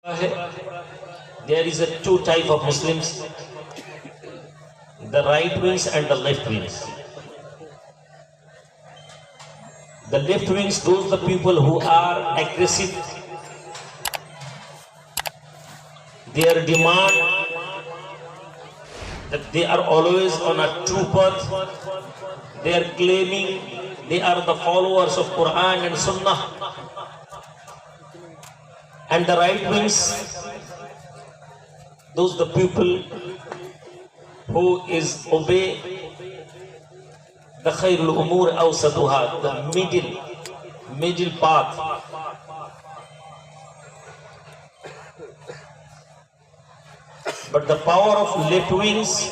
There is a two type of Muslims, the right wings and the left wings. The left wings, those the people who are aggressive, their demand that they are always on a true path. They are claiming they are the followers of Quran and Sunnah. And the right wings, those the people who is obey the khairul umur awsatuha, the middle path. But the power of left wings,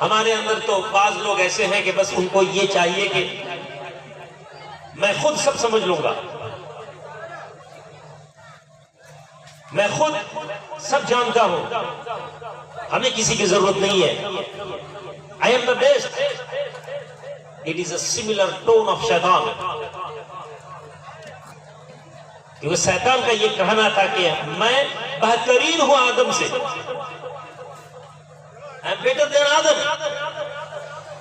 ہمارے اندر تو بعض لوگ ایسے ہیں کہ بس ان کو یہ چاہیے کہ میں خود سب سمجھ لوں گا، میں خود سب جانتا ہوں، ہمیں کسی کی ضرورت نہیں ہے. I am the best. It is a similar tone of شیطان. کیونکہ شیطان کا یہ کہنا تھا کہ میں بہترین ہوں آدم سے. I am better than آدم.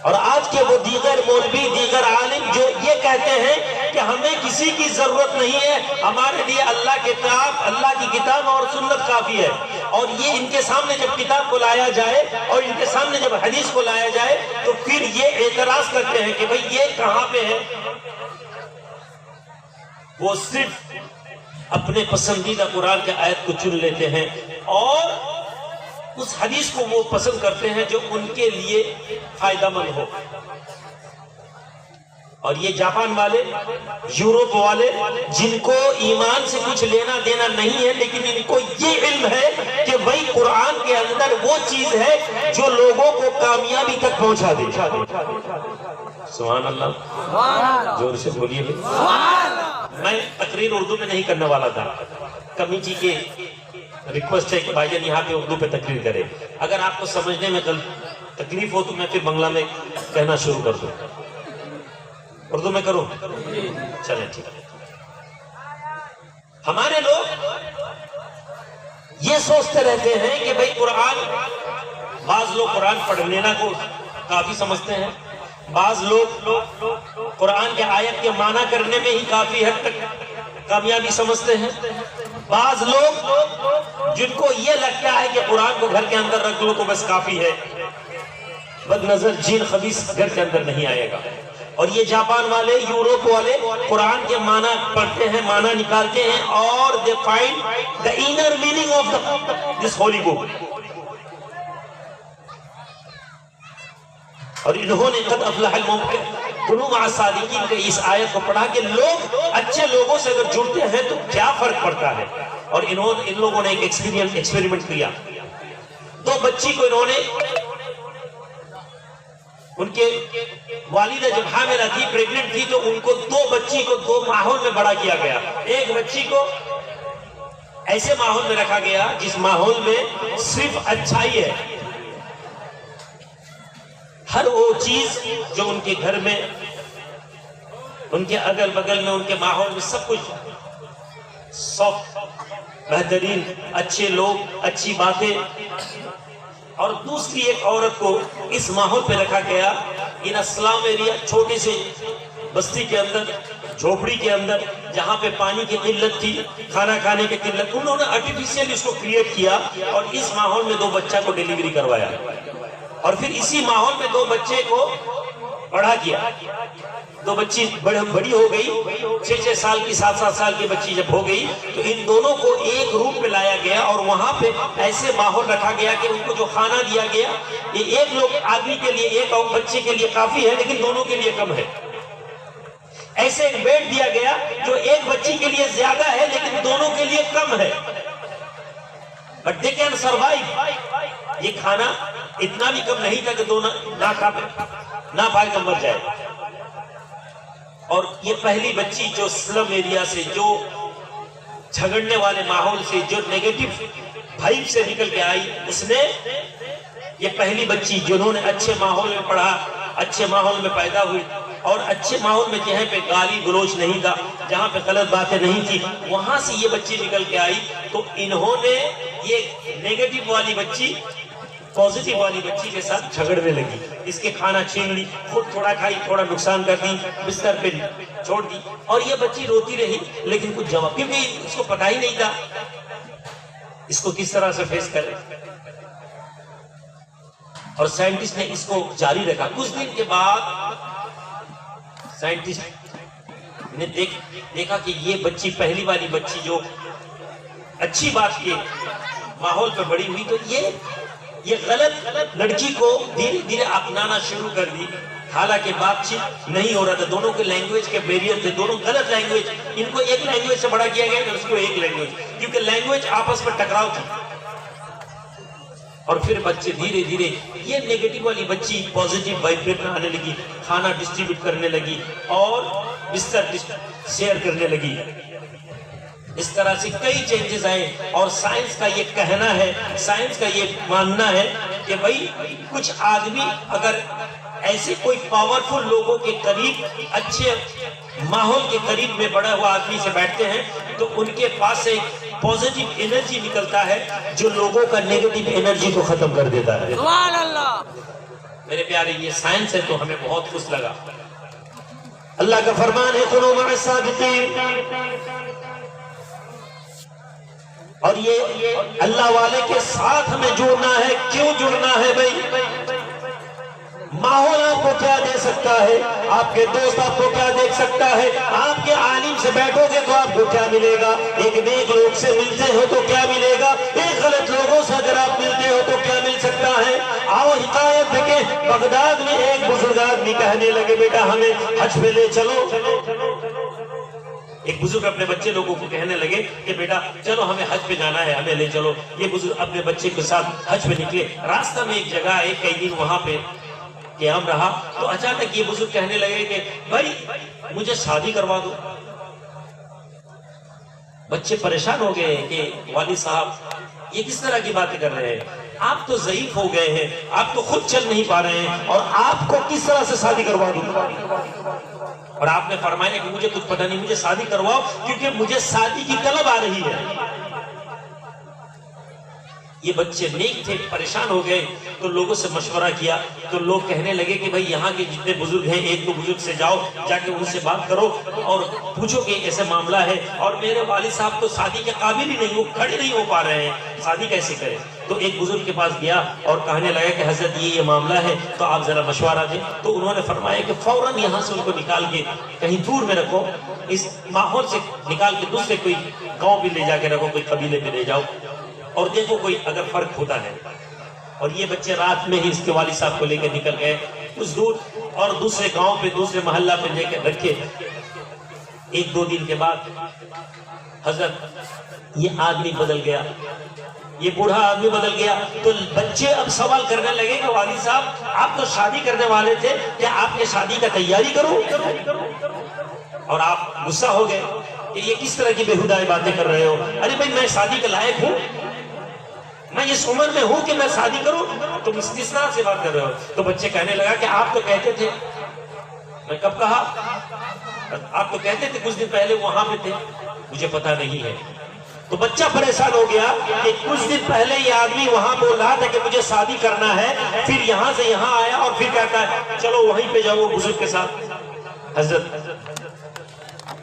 اور آج کے وہ دیگر مولوی، دیگر عالم جو یہ کہتے ہیں کہ ہمیں کسی کی ضرورت نہیں ہے، ہمارے لیے اللہ کی کتاب اور سنت کافی ہے. اور یہ ان کے سامنے جب کتاب کو لایا جائے اور ان کے سامنے جب حدیث کو لایا جائے تو پھر یہ اعتراض کرتے ہیں کہ بھئی یہ کہاں پہ ہے. وہ صرف اپنے پسندیدہ قرآن کے آیت کو چن لیتے ہیں اور اس حدیث کو وہ پسند کرتے ہیں جو ان کے لیے فائدہ مند ہو. اور یہ جاپان والے، یورپ والے، جن کو ایمان سے کچھ لینا دینا نہیں ہے لیکن ان کو یہ علم ہے کہ وہی قرآن کے اندر وہ چیز ہے جو لوگوں کو کامیابی تک پہنچا دے. سبحان اللہ، زور سے بولیے. میں تقریر اردو میں نہیں کرنے والا تھا، کمیٹی کے ریکویسٹ ہے کہ بھائی جان یہاں پہ اردو پہ تقریر کرے. اگر آپ کو سمجھنے میں تکلیف ہو تو میں پھر بنگلہ میں کہنا شروع کر دوں. اردو میں کروں؟ چلیں ٹھیک ہے. ہمارے لوگ یہ سوچتے رہتے ہیں کہ بھئی قرآن، بعض لوگ قرآن پڑھ لینا کو کافی سمجھتے ہیں، بعض لوگ قرآن کے آیت کے معنی کرنے میں ہی کافی حد تک کامیابی سمجھتے ہیں، بعض لوگ جن کو یہ لگتا ہے کہ قرآن کو گھر کے اندر رکھ لو تو بس کافی ہے، بد نظر جن خبیث گھر کے اندر نہیں آئے گا. اور یہ جاپان والے، یورپ والے قرآن کے معنی پڑھتے ہیں، معنی نکالتے ہیں اور they find the inner meaning of this holy book. اور انہوں نے قد افلح المؤمنون مع الصادقین کے اس آیت کو پڑھا کہ لوگ اچھے لوگوں سے اگر جڑتے ہیں تو کیا فرق پڑتا ہے. اور ان لوگوں نے ایک ایکسپیریمنٹ کیا. 2 بچی کو انہوں نے، ان کے والدہ جب حاملہ تھی، پریگننٹ تھی، تو ان کو 2 بچی کو 2 ماحول میں بڑا کیا گیا. ایک بچی کو ایسے ماحول میں رکھا گیا جس ماحول میں صرف اچھائی ہے، ہر وہ چیز جو ان کے گھر میں، ان کے اگل بگل میں، ان کے ماحول میں سب کچھ سافٹ، بہترین، اچھے لوگ، اچھی باتیں. اور دوسری ایک عورت کو اس ماحول پہ رکھا گیا ان اسلام ایریا، چھوٹے سے بستی کے اندر، جھوپڑی کے اندر، جہاں پہ پانی کی قلت تھی، کھانا کھانے کی قلت. انہوں نے آرٹیفیشیل اس کو کریٹ کیا اور اس ماحول میں 2 بچہ کو ڈیلیوری کروایا اور پھر اسی ماحول میں 2 بچے کو بڑا کیا. 2 بچی بڑی ہو گئی، 6 سال کی، 7 سال کی بچی جب ہو گئی تو ان دونوں کو ایک روم پہ لایا گیا اور وہاں پہ ایسے ماحول رکھا گیا کہ ان کو جو کھانا دیا گیا یہ ایک لوگ آدمی کے لیے، ایک بچے کے لیے کافی ہے لیکن دونوں کے لیے کم ہے. ایسے ایک بیڈ دیا گیا جو ایک بچی کے لیے زیادہ ہے لیکن دونوں کے لیے کم ہے. But they can survive. یہ کھانا اتنا بھی کم نہیں تھا کہ دونوں نہ پائے کر مر جائے. اور یہ پہلی بچی جو سلم ایریا سے، جو جھگڑنے والے ماحول سے، جو نیگیٹو بھائب سے نکل کے آئی، اس نے، یہ پہلی بچی جنہوں نے اچھے ماحول میں پڑھا، اچھے ماحول میں پیدا ہوئی اور اچھے ماحول میں جہاں پہ گالی گلوچ نہیں تھا، جہاں پہ غلط باتیں نہیں تھی، وہاں سے یہ بچی نکل کے آئی. تو انہوں نے یہ نیگیٹو والی بچی پازیٹیو والی بچی کے ساتھ جھگڑنے لگی، اس کے کھانا چھین لی، خود تھوڑا کھائی، تھوڑا نقصان کر دی، بستر پہ چھوڑ دی. اور یہ بچی روتی رہی لیکن کچھ جواب، کیونکہ اس کو پتہ ہی نہیں تھا اس کو کس طرح سے فیس کرے. اور سائنٹسٹ نے اس کو جاری رکھا. کچھ دن کے بعد سائنٹسٹ نے دیکھا کہ یہ بچی، پہلی والی بچی جو اچھی بات کے ماحول پہ بڑی ہوئی، تو یہ غلط لڑکی کو دھیرے دھیرے اپنانا شروع کر دی. حالانکہ بات چیت نہیں ہو رہا تھا، دونوں کے لینگویج کے بیریئر تھے، دونوں غلط لینگویج. ان کو ایک لینگویج سے بڑا کیا گیا کہ اس کو ایک لینگویج، کیونکہ لینگویج آپس میں ٹکراؤ تھی. اور پھر بچے دھیرے دھیرے یہ نیگیٹو والی بچی پازیٹیو وائبریشن آنے لگی، کھانا ڈسٹریبیوٹ کرنے لگی اور بستر شیئر کرنے لگی. اس طرح سے کئی چینجز آئے. اور سائنس کا یہ کہنا ہے، سائنس کا یہ ماننا ہے کہ بھائی کچھ آدمی اگر ایسے کوئی پاورفل لوگوں کے قریب، اچھے ماحول کے قریب میں بڑا ہوا آدمی سے بیٹھتے ہیں تو ان کے پاس سے پازیٹیو انرجی نکلتا ہے جو لوگوں کا نیگیٹو انرجی کو ختم کر دیتا ہے. سبحان اللہ. میرے پیارے یہ سائنس ہے تو ہمیں بہت خوش لگا. اللہ کا فرمان ہے کونوا مع الصادقین. اور یہ اللہ والے کے ساتھ ہمیں جڑنا ہے. کیوں جڑنا ہے بھائی؟ ماحول آپ کو کیا دے سکتا ہے؟ آپ کے دوست آپ کو کیا دیکھ سکتا ہے؟ آپ کے عالم سے بیٹھو گے تو آپ کو کیا ملے گا؟ ایک نیک لوگ سے ملتے ہو تو کیا ملے گا؟ ایک غلط لوگوں سے اگر آپ ملتے ہو تو کیا مل سکتا ہے؟ آؤ حکایت دیکھیں. بغداد میں ایک بزرگ آدمی کہنے لگے بیٹا ہمیں حج پہ لے چلو. ایک بزرگ اپنے بچے لوگوں کو کہنے لگے کہ بیٹا چلو ہمیں حج پہ جانا ہے، ہمیں لے چلو. یہ بزرگ اپنے بچے کے ساتھ حج پہ نکلے. راستہ میں ایک جگہ ہے، کئی دن وہاں پہ قیام رہا تو اچانک یہ بزرگ کہنے لگے کہ بھائی مجھے شادی کروا دو. بچے پریشان ہو گئے کہ والد صاحب یہ کس طرح کی باتیں کر رہے ہیں؟ آپ تو ضعیف ہو گئے ہیں، آپ تو خود چل نہیں پا رہے ہیں اور آپ کو کس طرح سے شادی کروا دوں؟ اور آپ نے فرمایا کہ مجھے کچھ پتہ نہیں، مجھے شادی کرواؤ کیونکہ مجھے شادی کی طلب آ رہی ہے. یہ بچے نیک تھے، پریشان ہو گئے تو لوگوں سے مشورہ کیا تو لوگ کہنے لگے کہ بھائی یہاں کے جتنے بزرگ ہیں ایک دو بزرگ سے جاؤ، جا کے ان سے بات کرو اور پوچھو کہ ایسے معاملہ ہے اور میرے والد صاحب تو شادی کے قابل ہی نہیں، وہ کھڑے نہیں ہو پا رہے ہیں، شادی کیسے کریں؟ تو ایک بزرگ کے پاس گیا اور کہنے لگا کہ حضرت یہ معاملہ ہے تو آپ ذرا مشورہ دیں. تو انہوں نے فرمایا کہ فوراً یہاں سے ان کو نکال کے کہیں دور میں رکھو، اس ماحول سے نکال کے دوسرے کوئی گاؤں بھی لے جا کے رکھو، کوئی قبیلے میں لے جاؤ اور دیکھو کوئی اگر فرق ہوتا ہے. اور یہ بچے رات میں ہی اس کے والد صاحب کو لے کے نکل گئے کچھ دور اور دوسرے گاؤں پہ دوسرے محلہ پہ لے کے رکھے. ایک دو دن کے بعد حضرت یہ آدمی بدل گیا، یہ بوڑھا آدمی بدل گیا. تو بچے اب سوال کرنے لگے کہ والد صاحب آپ تو شادی کرنے والے تھے، کیا آپ نے شادی کا تیاری کرو؟ اور آپ غصہ ہو گئے کہ یہ کس طرح کی بےہودہ باتیں کر رہے ہو؟ ارے بھائی میں شادی کے لائق ہوں، میں اس عمر میں ہوں کہ میں شادی کروں، تم استثناء سے بات کر رہے ہو. تو بچے کہنے لگا کہ آپ تو کہتے تھے. میں کب کہا؟ آپ تو کہتے تھے کچھ دن پہلے وہاں پہ تھے. مجھے پتا نہیں ہے. تو بچہ پریشان ہو گیا کہ کچھ دن پہلے یہ آدمی وہاں بول رہا تھا کہ مجھے شادی کرنا ہے، پھر یہاں سے یہاں آیا اور پھر کہتا ہے چلو وہیں پہ جاؤ بزرگ کے ساتھ. حضرت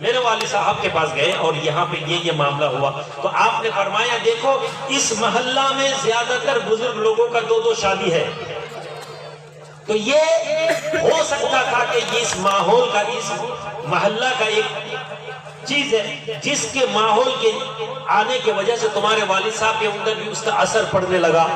میرے والد صاحب کے پاس گئے اور یہاں پہ یہ معاملہ ہوا تو آپ نے فرمایا دیکھو اس محلہ میں زیادہ تر بزرگ لوگوں کا دو دو شادی ہے. تو یہ ہو سکتا تھا کہ اس ماحول کا، اس محلہ کا ایک چیز ہے جس کے ماحول کے آنے کی وجہ سے تمہارے والد صاحب کے اندر بھی اس کا اثر پڑنے لگا.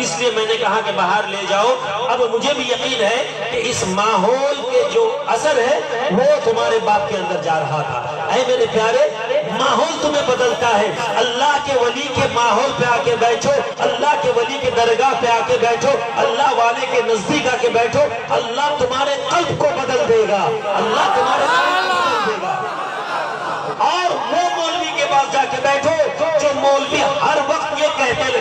اس لیے میں نے کہا کہ باہر لے جاؤ. اب مجھے بھی یقین ہے کہ اس ماحول کے جو اثر ہے وہ تمہارے باپ کے اندر جا رہا تھا. اے میرے پیارے ماحول تمہیں بدلتا ہے. اللہ کے ولی کے ماحول پہ آ کے بیٹھو، اللہ کے ولی کے درگاہ پہ آ کے بیٹھو، اللہ والے کے نزدیک آ کے بیٹھو، اللہ تمہارے قلب کو بدل دے گا، اللہ تمہارے قلب کو بدل دے گا. اور وہ مولوی کے پاس جا کے بیٹھو جو مولوی ہر وقت یہ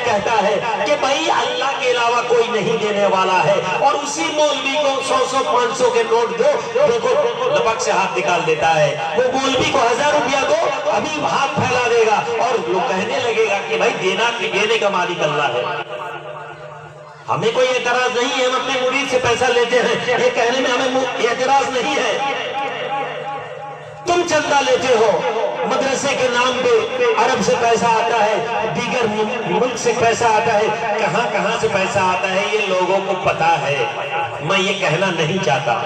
کہتا ہے کہ بھائی اللہ کے علاوہ کوئی نہیں دینے والا ہے، اور اسی مولوی کو 100 500 کے نوٹ دو، دیکھو لپک سے ہاتھ نکال دیتا ہے. وہ مولوی کو 1000 روپیہ دو، ابھی ہاتھ پھیلا دے گا اور وہ کہنے لگے گا کہ بھائی دینے کا مالک اللہ ہے. ہمیں کوئی اعتراض نہیں ہے، ہم اپنے مرید سے پیسہ لیتے ہیں، یہ کہنے میں ہمیں اعتراض نہیں ہے. تم چندہ لیتے ہو مدرسے کے نام پہ، عرب سے پیسہ آتا ہے، دیگر ملک سے پیسہ آتا ہے، کہاں کہاں سے پیسہ آتا ہے یہ لوگوں کو پتا ہے. میں یہ کہنا نہیں چاہتا.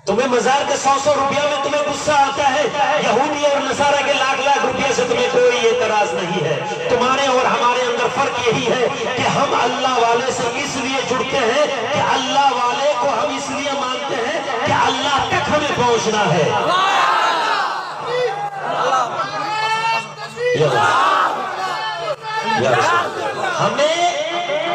تمہیں مزار کے 100 روپیہ میں تمہیں غصہ آتا ہے، یہودی اور نصارہ کے لاکھ روپیہ سے تمہیں کوئی اعتراض نہیں ہے. تمہارے اور ہمارے اندر فرق یہی ہے کہ ہم اللہ والے سے اس لیے جڑتے ہیں کہ اللہ والے کو ہم اس لیے مانتے ہیں کہ اللہ تک ہمیں پہنچنا ہے. یا رسول اللہ۔ ہمیں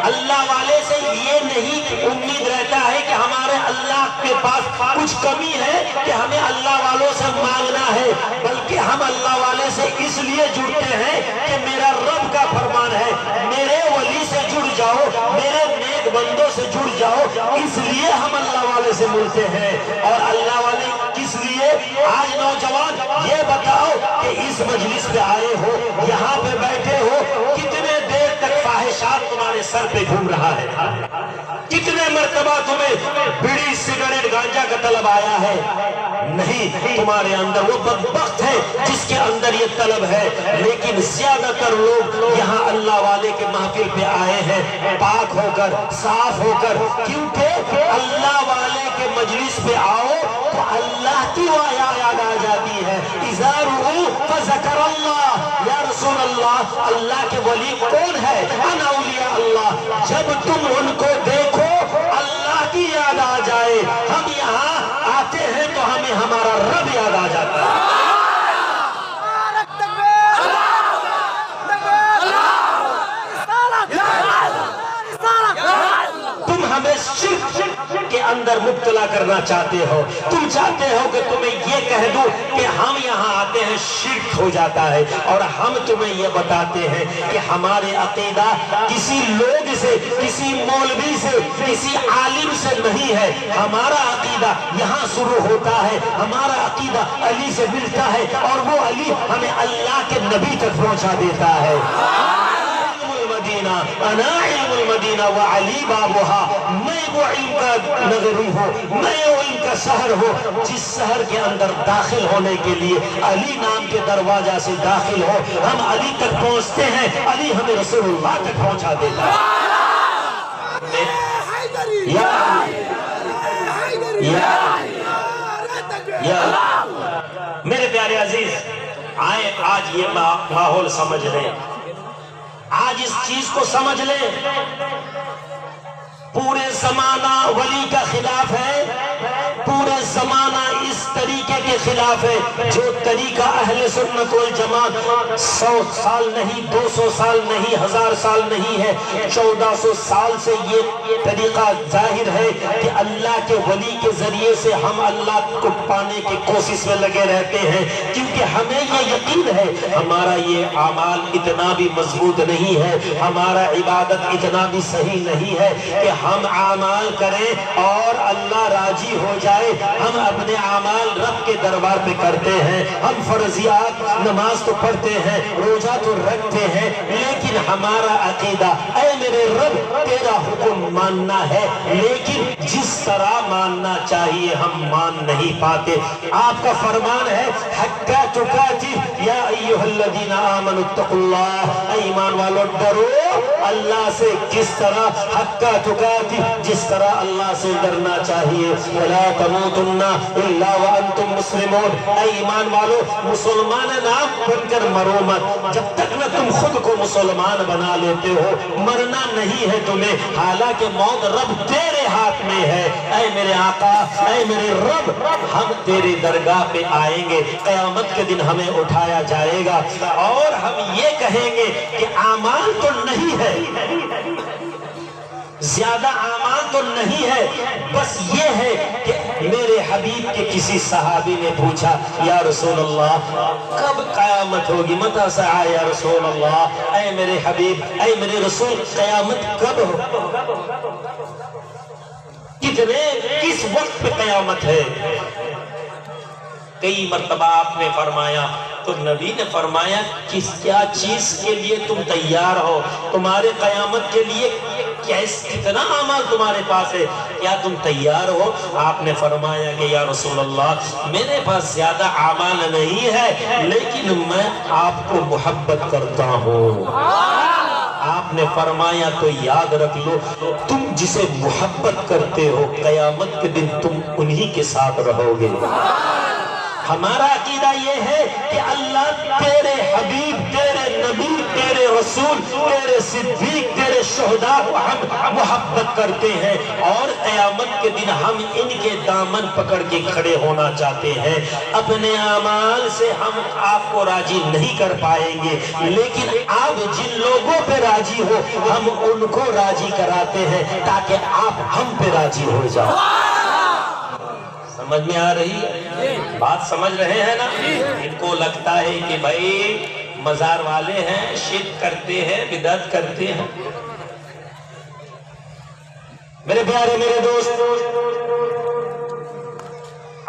اللہ والے سے یہ نہیں امید رہتا ہے کہ ہمارے اللہ کے پاس کچھ کمی ہے کہ ہمیں اللہ والوں سے مانگنا ہے، بلکہ ہم اللہ والے سے اس لیے جڑتے ہیں کہ میرا رب کا فرمان ہے میرے ولی سے جڑ جاؤ، میرے نیک بندوں سے جڑ جاؤ، اس لیے ہم اللہ والے سے ملتے ہیں۔ اور اللہ والے کس لیے؟ آج نوجوان یہ بتاؤ کہ اس مجلس پہ آئے ہو، یہاں پہ بیٹھے ہو، کتنے دیر تک فاحشات تمہارے سر پہ گھوم رہا ہے؟ کتنے مرتبہ تمہیں بیڑی سگریٹ گانجا کا طلب آیا ہے؟ نہیں، تمہارے اندر وہ بدبخت ہے جس کے اندر یہ طلب ہے۔ لیکن زیادہ تر لوگ یہاں اللہ والے کے محفل پہ آئے ہیں پاک ہو کر، صاف ہو کر، کیونکہ اللہ والے کے مجلس پہ آؤ تو اللہ کی یاد آ جاتی ہے۔ اذا رؤوا فذکر اللہ، یا رسول اللہ، اللہ کے ولی کون ہے؟ انا اولیاء اللہ۔ جب تم ان کو دیکھو اللہ کی یاد آ جائے، ہم یہاں آتے ہیں تو ہمیں ہمارا رب یاد آ جاتا ہے۔ تم ہمیں شرک کے اندر مبتلا کرنا چاہتے ہو، تم چاہتے ہو کہ تمہیں یہ کہہ دوں کہ ہم یہاں آتے ہیں شرک ہو جاتا ہے، اور ہم تمہیں یہ بتاتے ہیں کہ ہمارے عقیدہ کسی لوگ سے، کسی مولوی سے، کسی عالم سے نہیں ہے۔ ہمارا عقیدہ یہاں شروع ہوتا ہے، ہمارا عقیدہ علی سے ملتا ہے، اور وہ علی ہمیں اللہ کے نبی تک پہنچا دیتا ہے۔ انا علم المدینہ وعلی بابها، میں وہ علم کا نگری ہوں، میں وہ علم کا شہر ہوں جس شہر کے اندر داخل ہونے کے لیے علی نام کے دروازہ سے داخل ہو، ہم علی تک پہنچتے ہیں، علی ہمیں رسول اللہ تک پہنچا دیتا ہے۔ یا میرے پیارے عزیز، آئیں آج یہ ماحول سمجھ لیں، آج اس چیز کو سمجھ لیں، پورے زمانہ ولی کا خلاف ہے، پورے زمانہ اس طریقے کے خلاف ہے جو طریقہ اہل سنت والجماعت 100 سال نہیں، 200 سال نہیں، 1000 سال نہیں ہے، 1400 سال سے یہ طریقہ ظاہر ہے کہ اللہ کے ولی کے ذریعے سے ہم اللہ کو پانے کی کوشش میں لگے رہتے ہیں، کیونکہ ہمیں یہ یقین ہے ہمارا یہ اعمال اتنا بھی مضبوط نہیں ہے، ہمارا عبادت اتنا بھی صحیح نہیں ہے کہ ہم اعمال کریں اور اللہ راضی ہو جائے۔ ہم اپنے اعمال رب کے دربار پہ کرتے ہیں، ہم فرضیات نماز تو پڑھتے ہیں، روزہ تو رکھتے ہیں، لیکن ہمارا عقیدہ اے میرے رب تیرا حکم ماننا ہے، لیکن جس طرح ماننا چاہیے ہم مان نہیں پاتے۔ آپ کا فرمان ہے حقا تقاتی یا ایھا الذین آمنوا اتقوا اللہ، اے ایمان والو ڈرو اللہ سے، کس طرح حقا تقاتی، جس طرح اللہ سے ڈرنا چاہیے۔ ولا تموتن الا وانتم مسلمون، اے ایمان والو مسلمان نام بن کر مرو مت، جب تک نہ تم خود کو مسلمان بنا لیتے ہو، مرنا نہیں ہے تمہیں، حالانکہ موت رب تیرے ہاتھ میں ہے۔ اے میرے آقا، اے میرے رب، ہم تیرے درگاہ پہ آئیں گے، قیامت کے دن ہمیں اٹھایا جائے گا، اور ہم یہ کہیں گے کہ اعمال تو نہیں ہے، زیادہ اعمال تو نہیں ہے، بس یہ ہے کہ میرے حبیب کے کسی صحابی نے پوچھا یا رسول اللہ کب قیامت ہوگی؟ متى ساعة یا رسول اللہ، اے میرے حبیب، اے میرے رسول، قیامت کب ہو؟ کس وقت پہ قیامت ہے؟ کئی مرتبہ آپ نے فرمایا تو نبی نے فرمایا کیا چیز کے لیے تم تیار ہو؟ تمہارے قیامت کے لیے کتنا اعمال تمہارے پاس ہے، کیا تم تیار ہو؟ آپ نے فرمایا کہ یا رسول اللہ میرے پاس زیادہ اعمال نہیں ہے، لیکن میں آپ کو محبت کرتا ہوں۔ آپ نے فرمایا تو یاد رکھ لو، تم جسے محبت کرتے ہو قیامت کے دن تم انہی کے ساتھ رہو گے۔ ہمارا عقیدہ یہ ہے کہ اللہ تیرے حبیب، تیرے نبی، تیرے رسول، تیرے صدیق، تیرے شہداء کو ہم محبت کرتے ہیں، اور قیامت کے دن ہم ان کے دامن پکڑ کے کھڑے ہونا چاہتے ہیں۔ اپنے اعمال سے ہم آپ کو راضی نہیں کر پائیں گے، لیکن آپ جن لوگوں پہ راضی ہو ہم ان کو راضی کراتے ہیں تاکہ آپ ہم پہ راضی ہو جاؤ۔ سمجھ میں آ رہی ہے بات؟ سمجھ رہے ہیں نا؟ ان کو لگتا ہے کہ بھائی مزار والے ہیں، شرک کرتے ہیں، بدعت کرتے ہیں۔ میرے پیارے میرے دوست،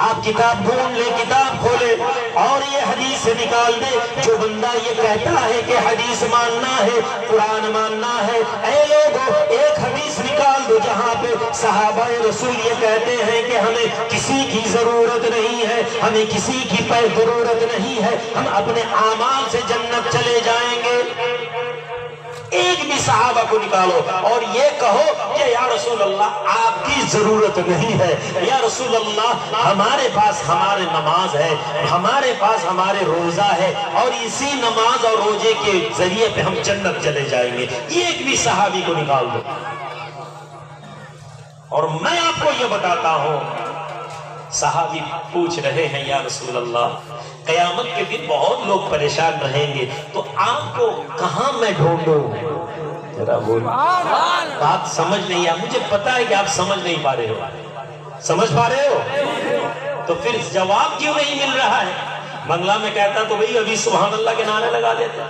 آپ کتاب ڈھونڈ لیں، کتاب کھولے اور یہ حدیث سے نکال دے۔ جو بندہ یہ کہتا ہے کہ حدیث ماننا ہے، قرآن ماننا ہے، اے لوگوں ایک حدیث نکال دو جہاں پہ صحابہ رسول یہ کہتے ہیں کہ ہمیں کسی کی ضرورت نہیں ہے، ہمیں کسی کی ضرورت نہیں ہے، ہم اپنے اعمال سے جنت چلے جائیں گے۔ ایک بھی صحابہ کو نکالو اور یہ کہو کہ یا رسول اللہ آپ کی ضرورت نہیں ہے، یا رسول اللہ ہمارے پاس ہمارے نماز ہے، ہمارے پاس ہمارے روزہ ہے، اور اسی نماز اور روزے کے ذریعے پہ ہم جنت چلے جائیں گے۔ ایک بھی صحابی کو نکال دو۔ اور میں آپ کو یہ بتاتا ہوں، صحابی پوچھ رہے ہیں یا رسول اللہ قیامت کے دن بہت لوگ پریشان رہیں گے، تو آپ کو کہاں میں ڈھونڈوں؟ ذرا بولو، بات سمجھ نہیں آ، مجھے پتا ہے کہ آپ سمجھ نہیں پا رہے ہو۔ سمجھ پا رہے ہو تو پھر جواب کیوں نہیں مل رہا ہے؟ بنگلہ میں کہتا تو بھئی ابھی سبحان اللہ کے نعرے لگا دیتا۔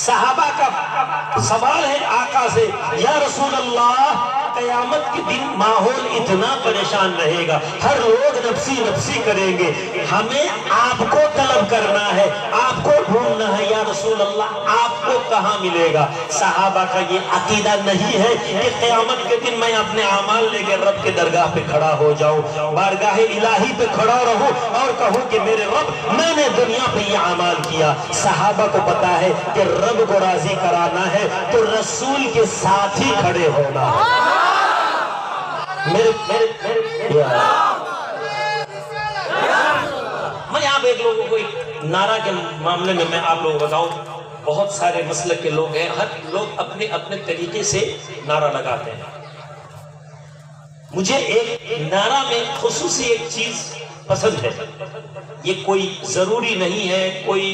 صحابہ کا سوال ہے آقا سے، یا رسول اللہ قیامت کے دن ماحول اتنا پریشان رہے گا، ہر لوگ نفسی نفسی کریں گے، ہمیں آپ کو طلب کرنا ہے، آپ کو ڈھونڈنا ہے، یا رسول اللہ آپ کو کہاں ملے گا؟ صحابہ کا یہ عقیدہ نہیں ہے کہ قیامت کے دن میں اپنے اعمال لے کے رب کے درگاہ پہ کھڑا ہو جاؤں، بارگاہ الہی پہ کھڑا رہوں اور کہوں کہ میرے رب میں نے دنیا پہ یہ اعمال کیا۔ صحابہ کو پتا ہے کہ رب کو راضی کرانا ہے تو رسول کے ساتھ ہی کھڑے ہونا ہے۔ میں آپ ایک لوگوں کو ایک نعرہ کے معاملے میں آپ لوگوں کو بتاؤں، بہت سارے مسلک کے لوگ ہیں، ہر لوگ اپنے اپنے طریقے سے نعرہ لگاتے ہیں۔ مجھے ایک نعرہ میں خصوصی ایک چیز پسند ہے، یہ کوئی ضروری نہیں ہے، کوئی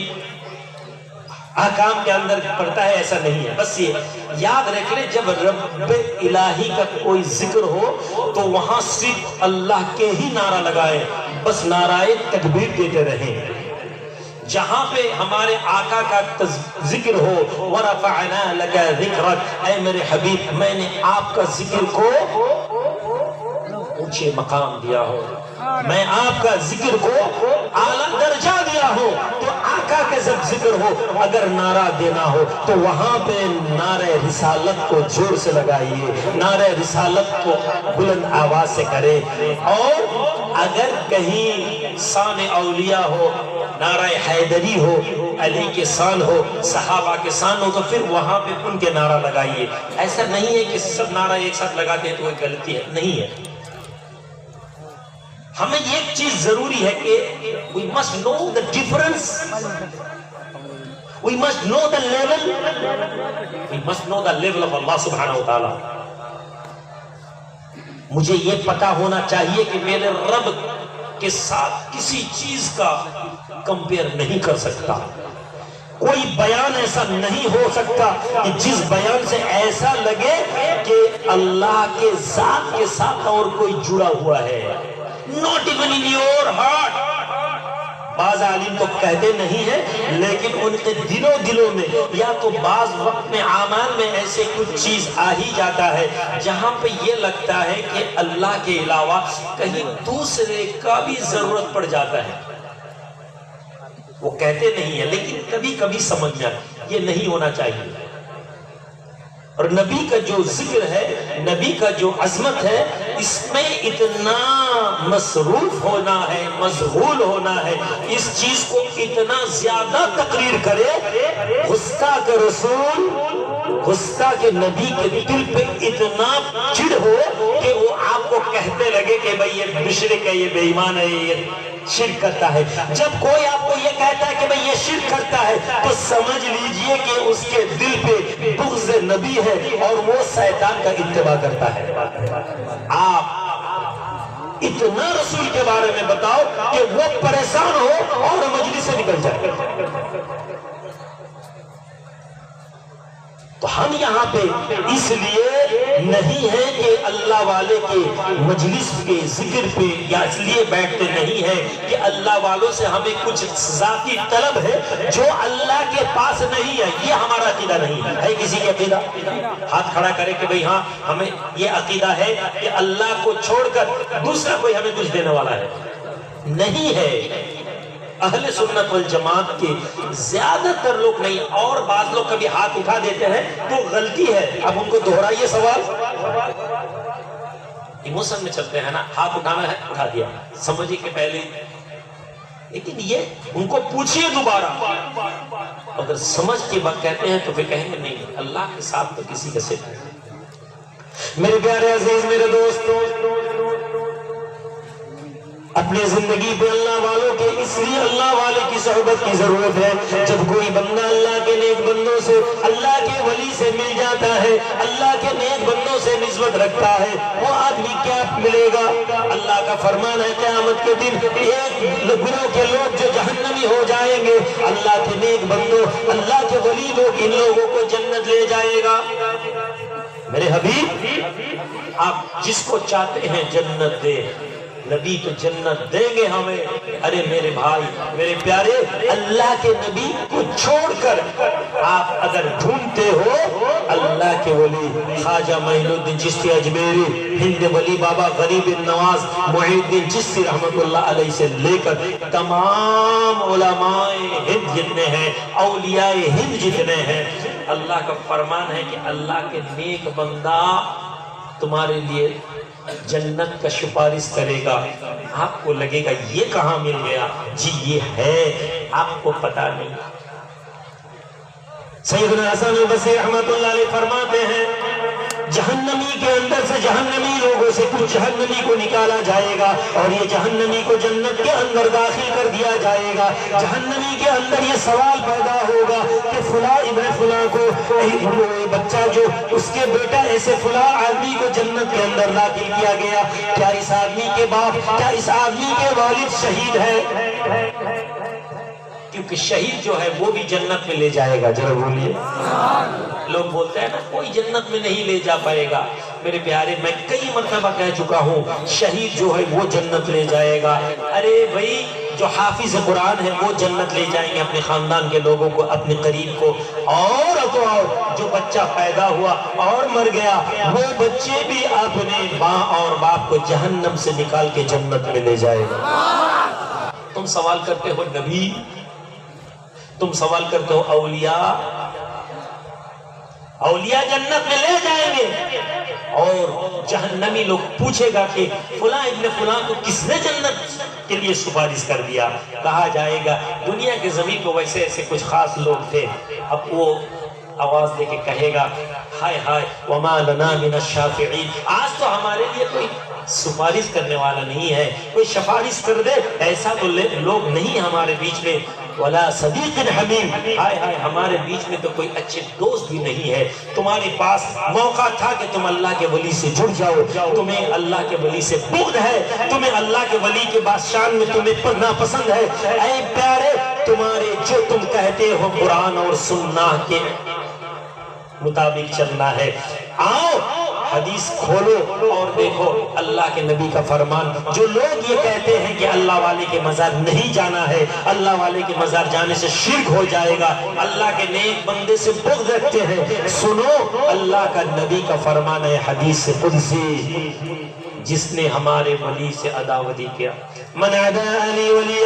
احکام کے اندر پڑھتا ہے ایسا نہیں ہے، بس یہ یاد رکھ لیں جب رب الہی کا کوئی ذکر ہو تو وہاں صرف اللہ کے ہی نعرہ لگائیں، بس نعرہ تکبیر دیتے رہیں۔ جہاں پہ ہمارے آقا کا ذکر ہو، وَرَفَعْنَا لَكَ ذِكْرَكَ، اے میرے حبیب میں نے آپ کا ذکر کو اونچے مقام دیا ہو، میں آپ کا ذکر کو اعلیٰ درجہ دیا ہو، تو آقا کے جب ذکر ہو اگر نعرہ دینا ہو تو وہاں پہ نعرہ رسالت کو زور سے لگائیے، نعرہ رسالت کو بلند آواز سے کرے۔ اور اگر کہیں شان اولیاء ہو، نعرہ حیدری ہو، علی کے شان ہو، صحابہ کے شان ہو، تو پھر وہاں پہ ان کے نعرہ لگائیے۔ ایسا نہیں ہے کہ سب نعرہ ایک ساتھ لگاتے ہیں تو کوئی غلطی ہے، نہیں ہے۔ ہمیں ایک چیز ضروری ہے کہ we must know the difference, we must know the level, we must know the level of Allah subhanahu wa ta'ala۔ مجھے یہ پتا ہونا چاہیے کہ میرے رب کے ساتھ کسی چیز کا کمپیئر نہیں کر سکتا، کوئی بیان ایسا نہیں ہو سکتا کہ جس بیان سے ایسا لگے کہ اللہ کے ذات کے ساتھ اور کوئی جڑا ہوا ہے۔ Not even in your heart۔ بعض عالم تو کہتے نہیں ہیں لیکن ان کے دلوں میں یا تو بعض وقت میں اعمال میں ایسے کچھ چیز آ ہی جاتا ہے جہاں پہ یہ لگتا ہے کہ اللہ کے علاوہ کہیں دوسرے کا بھی ضرورت پڑ جاتا ہے۔ وہ کہتے نہیں ہیں لیکن کبھی کبھی سمجھ میں یہ نہیں ہونا چاہیے۔ اور نبی کا جو ذکر ہے، نبی کا جو عظمت ہے، اس میں اتنا مصروف ہونا ہے، مشغول ہونا ہے، اس چیز کو اتنا زیادہ تقریر کرے، غصہ کا رسول گستاخ نبی کے دل پہ اتنا چڑ ہو کہ وہ آپ کو کہتے لگے کہ بھئی یہ مشرک ہے، یہ بے ایمان ہے، یہ شرک کرتا ہے. جب کوئی آپ کو یہ کہتا ہے کہ بھئی یہ شرک کرتا ہے تو سمجھ لیجئے کہ اس کے دل پہ بغض نبی ہے اور وہ شیطان کا اتباع کرتا ہے. آپ اتنا رسول کے بارے میں بتاؤ کہ وہ پریشان ہو اور مجلس سے نکل جائے. تو ہم یہاں پہ اس لیے نہیں ہے کہ اللہ والے کے مجلس کے ذکر پہ یا اس لیے بیٹھتے نہیں ہیں کہ اللہ والوں سے ہمیں کچھ ذاتی طلب ہے جو اللہ کے پاس نہیں ہے. یہ ہمارا عقیدہ نہیں ہے. کسی کے عقیدہ ہاتھ کھڑا کرے کہ بھئی ہاں ہمیں یہ عقیدہ ہے کہ اللہ کو چھوڑ کر دوسرا کوئی ہمیں کچھ دینے والا ہے. نہیں ہے. اہل سنت والجماعت کے زیادہ تر لوگ نہیں، اور بعض لوگ کبھی ہاتھ اٹھا دیتے ہیں تو غلطی ہے. اب ان کو دہرائیے سوال. ایموشن میں چلتے ہیں نا، ہاتھ اٹھانا ہے اٹھا دیا، سمجھیے کہ پہلے. لیکن یہ ان کو پوچھئے دوبارہ، اگر سمجھ کے بعد کہتے ہیں تو پھر کہیں گے نہیں اللہ کے ساتھ تو کسی کا صرف نہیں. میرے پیارے عزیز، میرے دوستوں، اپنے زندگی پہ اللہ والوں کے اس لیے اللہ والے کی صحبت کی ضرورت ہے. جب کوئی بندہ اللہ کے نیک بندوں سے، اللہ کے ولی سے مل جاتا ہے، اللہ کے نیک بندوں سے نسبت رکھتا ہے، وہ آدمی کیا ملے گا؟ اللہ کا فرمان ہے قیامت کے دن ایک گروہ کے لوگ جو جہنمی ہو جائیں گے، اللہ کے نیک بندوں، اللہ کے ولی لوگ ان لوگوں کو جنت لے جائے گا. میرے حبیب، آپ جس کو چاہتے ہیں جنت دے، نبی تو جنت دیں گے ہمیں. ارے میرے بھائی، میرے پیارے، اللہ کے نبی کو چھوڑ کر آپ اگر ڈھونڈتے ہو اللہ کے ولی، خواجہ معین الدین چشتی اجمیری، ہند ولی بابا غریب النواز معین الدین چشتی رحمت اللہ علیہ سے لے کر تمام علماء ہند جتنے ہیں، اولیاء ہند جتنے ہیں، اللہ کا فرمان ہے کہ اللہ کے نیک بندہ تمہارے لیے جنت کا سفارش کرے گا. آپ کو لگے گا یہ کہاں مل گیا؟ جی یہ ہے، آپ کو پتا نہیں. سیدنا حسن البصری رحمت اللہ علیہ فرماتے ہیں جہنمی کے اندر سے جہنمی لوگوں سے کچھ جہنمی کو نکالا جائے گا اور یہ جہنمی کو جنت کے اندر داخل کر دیا جائے گا. جہنمی کے اندر یہ سوال پیدا ہوگا کہ فلاں ابن فلاں کو بچہ جو اس کے بیٹا ایسے فلاں آدمی کو جنت کے اندر داخل کیا گیا، کیا اس آدمی کے باپ، کیا اس آدمی کے والد شہید ہے؟ کیونکہ شہید جو ہے وہ بھی جنت میں لے جائے گا. ذرا بولیے. لوگ بولتے ہیں نا کوئی جنت میں نہیں لے جا پائے گا. میرے پیارے، میں کئی مرتبہ کہہ چکا ہوں شہید جو ہے وہ جنت لے جائے گا. ارے بھائی، جو حافظ قرآن ہے وہ جنت لے جائیں گے اپنے خاندان کے لوگوں کو، اپنے قریب کو. اور جو بچہ پیدا ہوا اور مر گیا، وہ بچے بھی اپنے ماں اور باپ کو جہنم سے نکال کے جنت میں لے جائے گا. تم سوال کرتے ہو نبی، تم سوال کرتے ہو اولیاء، اولیاء جنت میں لے جائیں گے اور جہنمی لوگ پوچھے گا کہ فلاں ابن فلاں کو کس نے جنت کے لیے سفارش کر دیا؟ کہا جائے گا دنیا کے زمین کو ویسے ایسے کچھ خاص لوگ تھے. اب وہ آواز دے کے کہے گا ہائے ہائے وما لنا من الشافعین، آج تو ہمارے لیے کوئی سفارش کرنے والا نہیں ہے، کوئی سفارش کر دے ایسا تو لوگ نہیں ہمارے بیچ میں. ولا صدیق حمیم، ہائے ہائے ہمارے بیچ میں تو کوئی اچھے دوست بھی نہیں ہے. تمہارے پاس موقع تھا کہ تم اللہ کے ولی سے جڑ جاؤ، تمہیں اللہ کے ولی سے بغض ہے، تمہیں اللہ کے ولی کے بادشاہ میں تمہیں ناپسند ہے. اے پیارے، تمہارے جو تم کہتے ہو قرآن اور سنت کے مطابق چلنا ہے. آؤ حدیث کھولو اور دیکھو اللہ کے نبی کا فرمان. جو لوگ یہ کہتے ہیں کہ اللہ والے کے مزار نہیں جانا ہے، اللہ والے کے مزار جانے سے شرک ہو جائے گا، اللہ کے نیک بندے سے بغض رکھتے ہیں، سنو اللہ کا نبی کا فرمان ہے حدیث قدسی، جس نے ہمارے ولی سے عداوتی کیا، من عدا لی ولی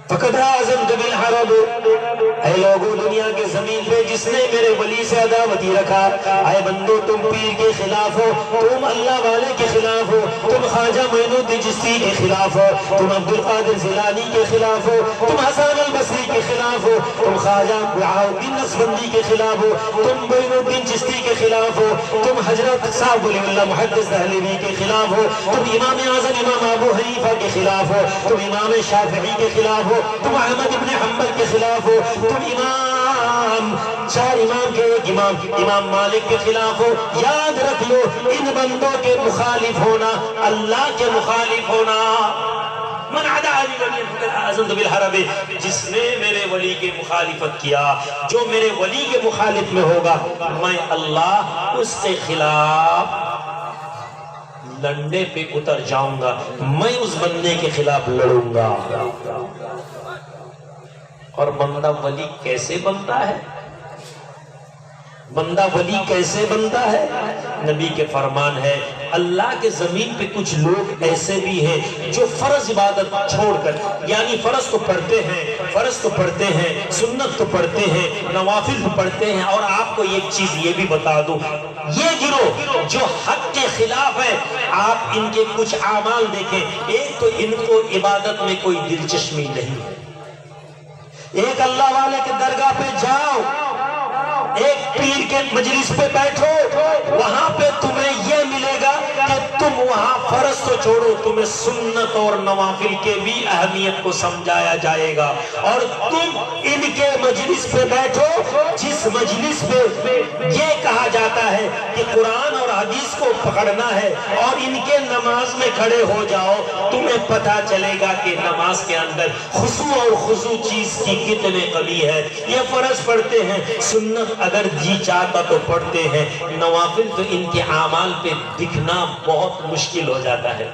فقد اعظمت بالحرب، اے لوگوں دنیا کے زمین پہ جس نے میرے ولی سے عداوتی رکھا، اے بندو تم پیر کے خلاف ہو، تم اللہ والے کے خلاف ہو، تم خواجہ معین الدین چشتی کے خلاف ہو، تم عبد القادر جیلانی کے خلاف ہو، تم حسن البصری کے خلاف ہو، تم خواجہ بہاؤالدین نقشبندی کے خلاف ہو، تم معین الدین چشتی کے خلاف ہو، تم حضرت صاحب ولی اللہ محدث دہلوی کے خلاف ہو، تم امام اعظم امام ابو حنیفہ کے خلاف ہو، تم امام شافعی کے خلاف ہو، تم احمد ابن حنبل کے خلاف ہو، تم امام چار امام کے ایک امام مالک کے خلاف ہو، یاد رکھ لو ان بندوں کے مخالف ہونا اللہ کے مخالف ہونا۔ من عدا علی ولی فقد اعظمت بالحرب، جس نے میرے ولی کی مخالفت کیا، جو میرے ولی کے مخالف میں ہوگا، میں اللہ اس کے خلاف لڑنے پہ اتر جاؤں گا، میں اس بندے کے خلاف لڑوں گا۔ اور بندہ ولی کیسے بنتا ہے؟ بندہ ولی کیسے بنتا ہے؟ نبی کے فرمان ہے، اللہ کے زمین پہ کچھ لوگ ایسے بھی ہیں جو فرض عبادت چھوڑ کر، یعنی فرض تو پڑھتے ہیں، سنت تو پڑھتے ہیں، نوافل تو پڑھتے ہیں، اور آپ کو ایک چیز یہ بھی بتا دوں، یہ گروہ جو حق کے خلاف ہے، آپ ان کے کچھ اعمال دیکھیں، ایک تو ان کو عبادت میں کوئی دلچسپی نہیں ہے۔ ایک اللہ والے کے درگاہ پہ جاؤ، ایک پیر کے مجلس پہ بیٹھو، وہاں پہ تمہیں یہ ملے گا کہ تم وہاں فرض تو چھوڑو، تمہیں سنت اور نوافل کے بھی اہمیت کو سمجھایا جائے گا، اور تم ان کے مجلس پہ بیٹھو جس مجلس پہ یہ کہا جاتا ہے کہ قرآن اور حدیث کو پکڑنا ہے، اور ان کے نماز میں کھڑے ہو جاؤ، تمہیں پتہ چلے گا کہ نماز کے اندر خشوع اور خضوع چیز کی کتنے کمی ہے۔ یہ فرض پڑھتے ہیں، سنت اگر جی چاہتا تو پڑھتے ہیں، نوافل تو ان کے اعمال پہ دکھنا بہت مشکل ہو جاتا ہے۔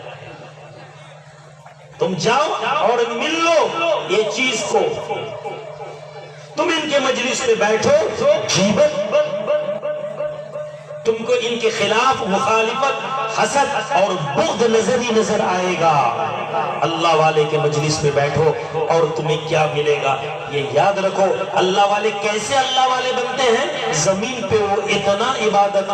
تم جاؤ اور مل لو یہ چیز کو، تم ان کے مجلس میں بیٹھو، غیبت، تم کو ان کے خلاف مخالفت، حسد اور بغض نظر آئے گا۔ اللہ والے کے مجلس میں بیٹھو اور تمہیں کیا ملے گا یہ یاد رکھو۔ اللہ والے کیسے اللہ والے بنتے ہیں؟ زمین پہ وہ اتنا عبادت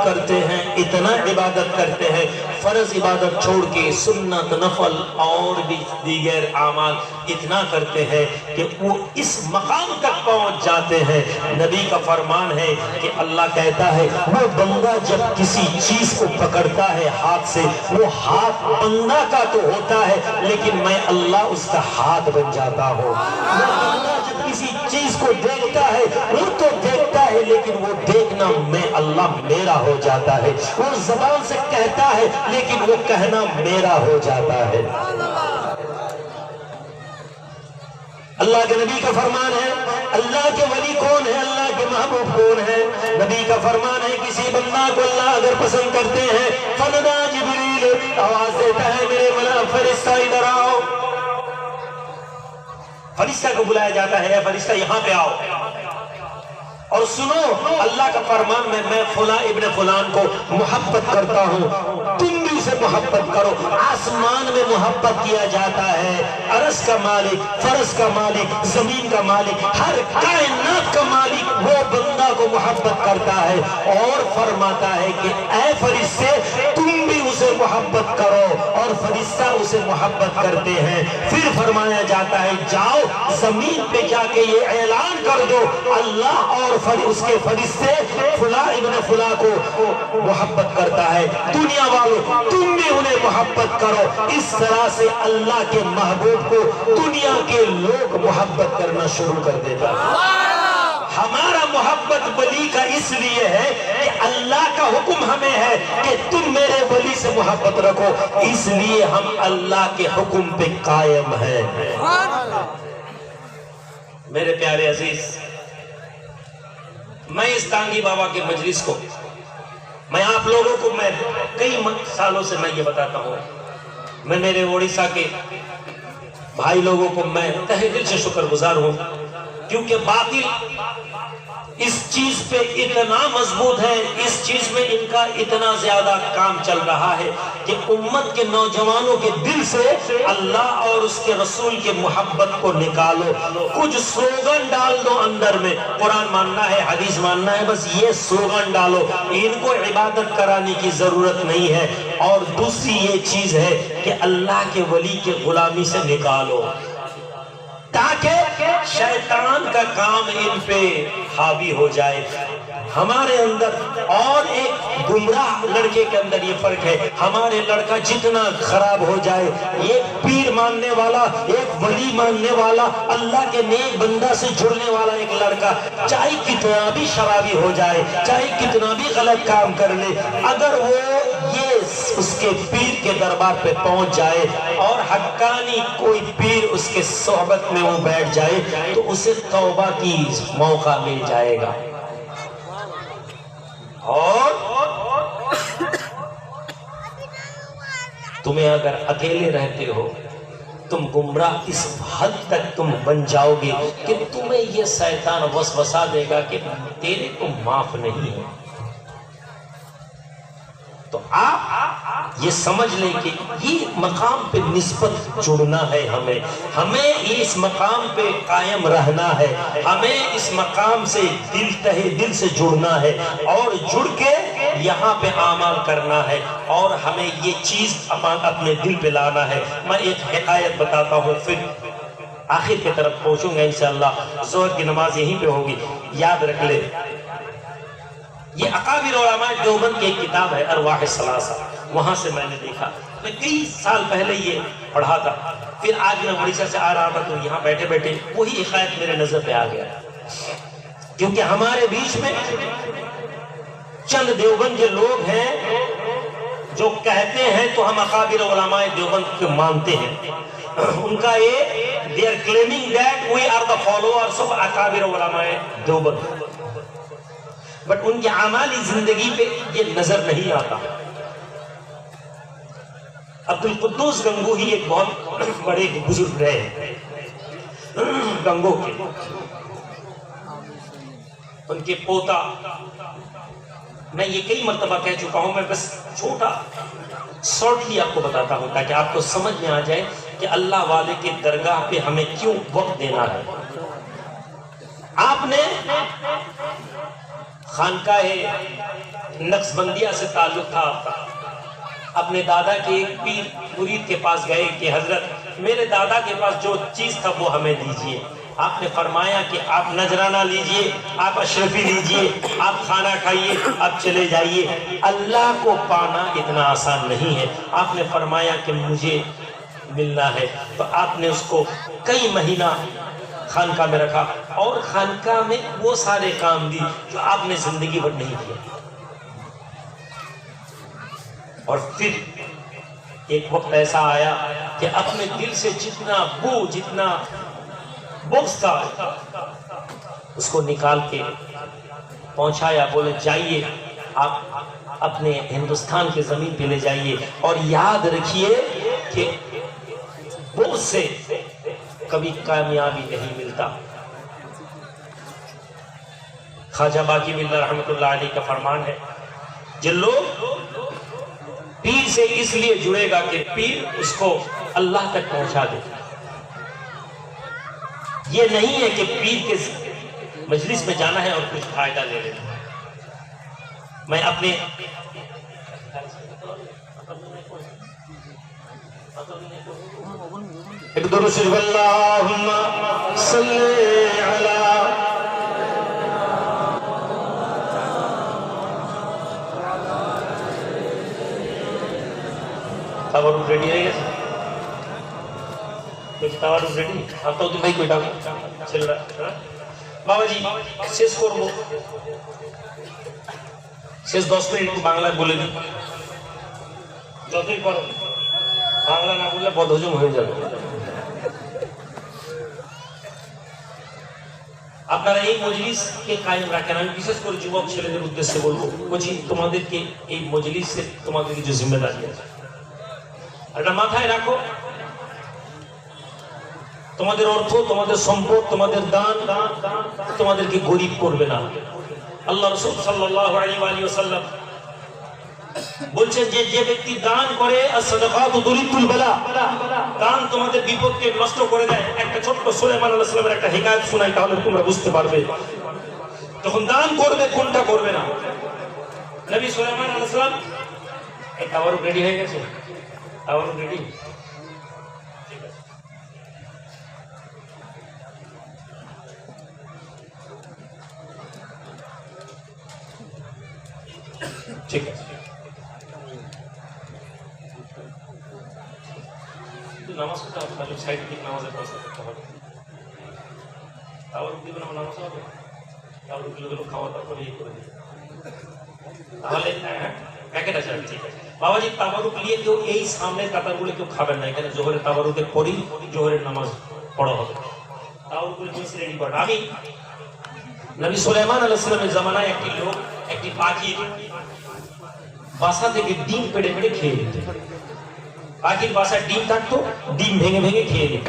کرتے ہیں، فرض عبادت چھوڑ کے سنت، نفل اور بھی دیگر اعمال اتنا کرتے ہیں کہ وہ اس مقام تک پہنچ جاتے ہیں۔ نبی کا فرمان ہے کہ اللہ کہتا ہے وہ بندہ جب کسی چیز کو پکڑتا ہے ہاتھ سے، وہ ہاتھ بندہ کا تو ہوتا ہے لیکن میں اللہ اس کا ہاتھ بن جاتا ہوں۔ وہ بندہ جب کسی چیز کو دیکھتا ہے، وہ تو دیکھتا ہے لیکن وہ دیکھنا میں اللہ میرا ہو جاتا ہے۔ وہ زبان سے کہتا ہے لیکن وہ کہنا میرا ہو جاتا ہے۔ اللہ کے نبی کا فرمان ہے، اللہ کے ولی کون ہے، اللہ کے محبوب کون ہے؟ نبی کا فرمان ہے کسی بندہ کو اللہ اگر پسند کرتے ہیں، فندا جبریل، آواز دیتا ہے میرے مولا فرشتہ ادھر آؤ۔ فرشتہ کو بلایا جاتا ہے، فرشتہ یہاں پہ آؤ اور سنو اللہ کا فرمان میں فلاں ابن فلان کو محبت کرتا ہوں، تم بھی اسے محبت کرو۔ آسمان میں محبت کیا جاتا ہے، عرش کا مالک، فرش کا مالک، زمین کا مالک، ہر کائنات کا مالک وہ بندہ کو محبت کرتا ہے اور فرماتا ہے کہ اے فرشتے تم بھی اسے محبت کرو، اور فرشتہ اسے محبت کرتے ہیں۔ پھر فرمایا جاتا ہے جاؤ زمین پہ جا کے یہ اعلان کر دو اللہ اور اس کے فرشتے فلاں ابن فلاں کو محبت کرتا ہے، دنیا والوں تم بھی انہیں محبت کرو۔ اس طرح سے اللہ کے محبوب کو دنیا کے لوگ محبت کرنا شروع کر دیتا ہے۔ ہمارا محبت ولی کا اس لیے ہے کہ اللہ کا حکم ہمیں ہے کہ تم میرے ولی سے محبت رکھو، اس لیے ہم اللہ کے حکم پہ قائم ہیں۔ میرے پیارے عزیز، میں اس ٹانگی بابا کے مجلس کو، میں آپ لوگوں کو میں کئی سالوں سے میں یہ بتاتا ہوں، میں میرے اڑیسہ کے بھائی لوگوں کو میں تہہ دل سے شکر گزار ہوں، کیونکہ باطل اس چیز پہ اتنا مضبوط ہے، اس چیز میں ان کا اتنا زیادہ کام چل رہا ہے کہ امت کے نوجوانوں کے دل سے اللہ اور اس کے رسول کے محبت کو نکالو، کچھ سلوگن ڈال دو اندر میں، قرآن ماننا ہے، حدیث ماننا ہے، بس یہ سلوگن ڈالو، ان کو عبادت کرانے کی ضرورت نہیں ہے۔ اور دوسری یہ چیز ہے کہ اللہ کے ولی کے غلامی سے نکالو، تاکہ شیطان کا کام ان پہ حاوی ہو جائے۔ ہمارے اندر اور ایک گمراہ لڑکے کے اندر یہ فرق ہے، ہمارے لڑکا جتنا خراب ہو جائے، ایک پیر ماننے والا، ایک ولی ماننے والا، اللہ کے نیک بندہ سے جڑنے والا ایک لڑکا، چاہے کتنا بھی شرابی ہو جائے، چاہے کتنا بھی غلط کام کر لے، اگر وہ یہ اس کے پیر کے دربار پہ پہنچ جائے اور حقانی کوئی پیر اس کے صحبت میں وہ بیٹھ جائے تو اسے توبہ کی موقع مل جائے گا۔ اور تمہیں اگر اکیلے رہتے ہو، تم گمراہ اس حد تک تم بن جاؤ گے کہ تمہیں یہ شیطان وسوسہ دے گا کہ تیرے کو معاف نہیں ہے۔ تو آپ یہ سمجھ لیں کہ یہ مقام پہ نسبت جڑنا ہے، ہمیں اس مقام پہ قائم رہنا ہے، ہمیں اس مقام سے دل سے جڑنا ہے اور جڑ کے یہاں پہ اعمال کرنا ہے، اور ہمیں یہ چیز اپنے دل پہ لانا ہے۔ میں ایک حکایت بتاتا ہوں، پھر آخر کی طرف پہنچوں گا انشاءاللہ۔ ظہر کی نماز یہیں پہ ہوگی، یاد رکھ لے۔ یہ اکابر علماء دیوبند کی ایک کتاب ہے ارواح الثلاثہ، وہاں سے میں نے دیکھا، میں کئی سال پہلے یہ پڑھا تھا، پھر آج میں اڑیسہ سے آ رہا تھا تو یہاں بیٹھے بیٹھے وہی حکایت میرے نظر پہ آ گیا، کیونکہ ہمارے بیچ میں چند دیوبند کے لوگ ہیں جو کہتے ہیں تو ہم اکابر علماء دیوبند کو مانتے ہیں، ان کا یہ they are claiming that we are the followers of اکابر علماء دیوبند، بٹ ان کی اعمالی زندگی پہ یہ نظر نہیں آتا۔ عبدالقدوس گنگوہی ایک بہت بڑے بزرگ رہے گنگو کے، ان کے پوتا، میں یہ کئی مرتبہ کہہ چکا ہوں، میں بس چھوٹا شارٹلی آپ کو بتاتا ہوں تاکہ آپ کو سمجھ میں آ جائے کہ اللہ والے کے درگاہ پہ ہمیں کیوں وقت دینا ہے۔ آپ نے خانقاہ نقشبندیہ سے تعلق تھا آپ کا، اپنے دادا کے ایک پیر مرید کے پاس گئے کہ حضرت میرے دادا کے پاس جو چیز تھا وہ ہمیں دیجیے۔ آپ نے فرمایا کہ آپ نذرانہ لیجئے، آپ اشرفی لیجئے، آپ کھانا کھائیے، آپ چلے جائیے۔ اللہ کو پانا اتنا آسان نہیں ہے۔ آپ نے فرمایا کہ مجھے ملنا ہے، تو آپ نے اس کو کئی مہینہ خانقاہ میں رکھا اور خانقاہ میں وہ سارے کام دی جو آپ نے زندگی بھر نہیں کیا، اور پھر ایک وقت ایسا آیا کہ اپنے دل سے جتنا بغض تھا اس کو نکال کے پہنچایا، بولے جائیے آپ اپنے ہندوستان کے زمین پہ لے جائیے، اور یاد رکھیے کہ بغض سے کبھی کامیابی نہیں ملتا۔ خواجہ باقی باللہ رحمۃ اللہ علیہ کا فرمان ہے، جن لوگ پیر سے اس لیے جڑے گا کہ پیر اس کو اللہ تک پہنچا دے، یہ نہیں ہے کہ پیر کے مجلس میں جانا ہے اور کچھ فائدہ لے لینا۔ میں اپنے ایک درود صرف اللہم صلی علی تاورو ریڈی ہے گا؟ کچھ تاورو ریڈی؟ آپ تو بھائی کوئی ڈاکٹر چل رہا ہے بابا جی শেষ করব, শেষ 10 মিনিট বাংলা বলে দিই, যতই পারো বাংলা না বললে বদহজম হয়ে যাবে। আপনারা এই মজলিসকে কায়েম রাখেন। আমি বিশেষ করে যুবক ছেলেদের উদ্দেশ্যে বলবো, বলছি তোমাদেরকে এই মজলিসে তোমাদের কিছু জিম্মেদারি আছে, এটা মাথায় রাখো। তোমাদের অর্থ, তোমাদের সম্পদ, তোমাদের দান তোমাদেরকে গরিব করবে না। আল্লাহ রাসূল সাল্লাল্লাহু আলাইহি ওয়াসাল্লাম বলছেন যে যে ব্যক্তি দান করে as-সাদাকাতু তুরিতুল বালা, দান তোমাদের বিপদকে নষ্ট করে দেয়। একটা ছোট্ট সুলাইমান আলাইহিস সালামের একটা হিকায়াত শোনাই, তাহলে তোমরা বুঝতে পারবে যখন দান করবে কোনটা করবে না। নবী সুলাইমান আলাইহিস সালাম এই তাওয়ারুক রেডি হয়ে গেছে, তাওয়ারুক রেডি, ঠিক আছে। নামাজ পড়তে হবে, তাহলে সাইড দিক নামাজের ব্যবস্থা করতে হবে। তাওয়ারুক দিবেন, আমার নামাজ হবে, তাওয়ারুক দিলে খাওয়া দাওয়া করে ইয়ে করে দিবে, তাহলে প্যাকেট আছে। ঠিক আছে বাবাজি, তাওয়ারুক নিয়ে কেউ এই সামনের কাতারগুলো কেউ খাবেন না। এখানে জোহরের তাওয়ারুকের পরেই জোহরের নামাজ পড়া হবে। তাওয়ারুকের জিনিস রেডি করা। আমি নবী সুলাইমান আলাইহিস সালামের জামানায় একটি লোক একটি পাখির বাসা থেকে ডিম পেড়ে পেড়ে খেয়ে নিত। পাখির বাসায় ডিম থাকতো, ডিম ভেঙে ভেঙে খেয়ে নিত।